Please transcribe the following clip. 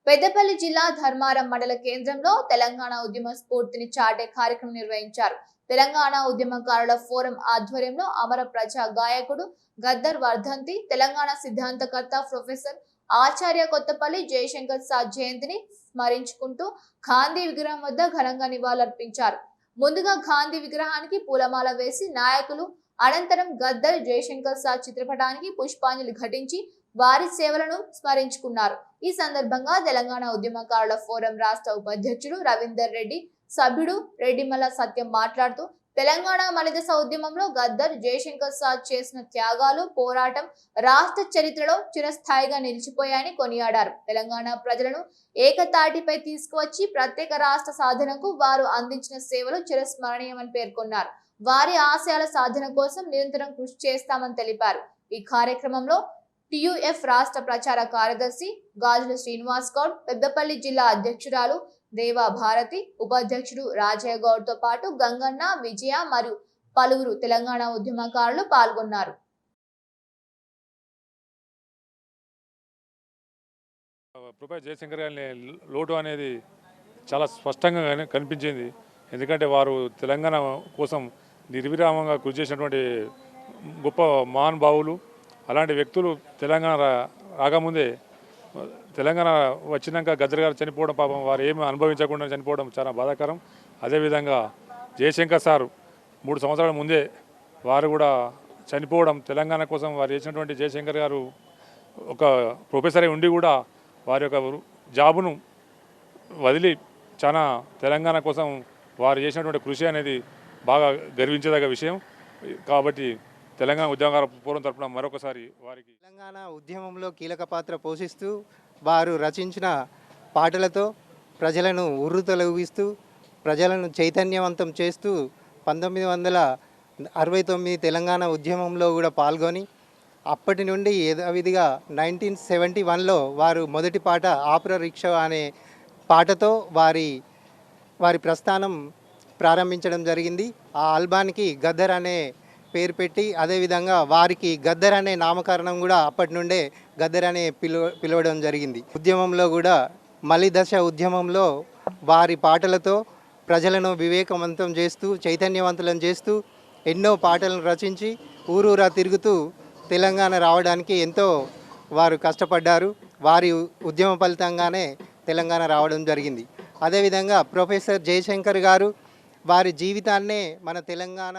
పెద్దపల్లి జిల్లా ధర్మారం మండల కేంద్రంలో తెలంగాణ ఉద్యమ స్ఫూర్తిని చాటే కార్యక్రమం నిర్వహించారు. తెలంగాణ ఉద్యమకారుల ఫోరం ఆధ్వర్యంలో అమర ప్రజా గాయకుడు గద్దర్ వర్ధంతి, తెలంగాణ సిద్ధాంతకర్త ప్రొఫెసర్ ఆచార్య కొత్తపల్లి జయశంకర్ సార్ జయంతిని స్మరించుకుంటూ గాంధీ విగ్రహం వద్ద ఘనంగా నివాళులర్పించారు. ముందుగా గాంధీ విగ్రహానికి పూలమాల వేసి నాయకులు, అనంతరం గద్దర్ జయశంకర్ సార్ చిత్రపటానికి పుష్పాంజలి ఘటించి వారి సేవలను స్మరించుకున్నారు. ఈ సందర్భంగా తెలంగాణ ఉద్యమకారుల ఫోరం రాష్ట్ర ఉపాధ్యక్షుడు రవీందర్ రెడ్డి, సభ్యుడు రెడ్డిమల్ల సత్యం మాట్లాడుతూ తెలంగాణ మలిదశ ఉద్యమంలో గద్దర్ జయశంకర్ సార్ చేసిన త్యాగాలు, పోరాటం రాష్ట్ర చరిత్రలో చిరస్థాయిగా నిలిచిపోయాయని కొనియాడారు. తెలంగాణ ప్రజలను ఏకతాటిపై తీసుకువచ్చి ప్రత్యేక రాష్ట్ర సాధనకు వారు అందించిన సేవలు చిరస్మరణీయమని పేర్కొన్నారు. వారి ఆశయాల సాధన కోసం నిరంతరం కృషి చేస్తామని తెలిపారు. ఈ కార్యక్రమంలో టియుఎఫ్ రాష్ట్ర ప్రచార కార్యదర్శి గాజుల శ్రీనివాస్ గౌడ్, పెద్దపల్లి జిల్లా అధ్యక్షురాలు దేవా భారతి, ఉపాధ్యక్షుడు రాజయ్య గౌడ్ తో పాటు గంగన్న, విజయ మరియు పలువురు తెలంగాణ ఉద్యమకారులు పాల్గొన్నారు. ప్రొఫెసర్ జయశంకర్ గారి లోటు అనేది చాలా స్పష్టంగా కనిపించింది. ఎందుకంటే వారు తెలంగాణ కోసం నిర్విరామంగా కృషి చేసినటువంటి గొప్ప మహానుభావులు. అలాంటి వ్యక్తులు తెలంగాణ రాకముందే, తెలంగాణ వచ్చినాక గద్దర్ గారు చనిపోవడం, పాపం వారు ఏమి అనుభవించకుండా చనిపోవడం చాలా బాధాకరం. అదేవిధంగా జయశంకర్ సార్ 3 సంవత్సరాల ముందే వారు కూడా చనిపోవడం, తెలంగాణ కోసం వారు చేసినటువంటి జయశంకర్ గారు ఒక ప్రొఫెసర్ ఉండి కూడా వారి యొక్క జాబును వదిలి చాలా తెలంగాణ కోసం వారు చేసినటువంటి కృషి అనేది బాగా గర్వించదగ్గ విషయం. కాబట్టి తెలంగాణ ఉద్యమకారుల ఫోరం తరపున మరొకసారి వారికి తెలంగాణ ఉద్యమంలో కీలక పాత్ర పోషిస్తూ వారు రచించిన పాటలతో ప్రజలను ఉర్రూతలూగిస్తూ ప్రజలను చైతన్యవంతం చేస్తూ 1969 తెలంగాణ ఉద్యమంలో కూడా పాల్గొని అప్పటి నుండి యథావిధిగా 1971లో వారు మొదటి పాట ఆపుర రిక్షా అనే పాటతో వారి ప్రస్థానం ప్రారంభించడం జరిగింది. ఆ ఆల్బానికి గద్దర్ అనే పేరు పెట్టి, అదేవిధంగా వారికి గద్దర్ అనే నామకరణం కూడా అప్పటి నుండే గద్దర్ అనే పిలవడం జరిగింది. ఉద్యమంలో కూడా మలిదశ ఉద్యమంలో వారి పాటలతో ప్రజలను వివేకవంతం చేస్తూ చైతన్యవంతులను చేస్తూ ఎన్నో పాటలను రచించి ఊరూరా తిరుగుతూ తెలంగాణ రావడానికి ఎంతో వారు కష్టపడ్డారు. వారి ఉద్యమ ఫలితంగానే తెలంగాణ రావడం జరిగింది. అదేవిధంగా ప్రొఫెసర్ జయశంకర్ గారు వారి జీవితాన్నే మన తెలంగాణ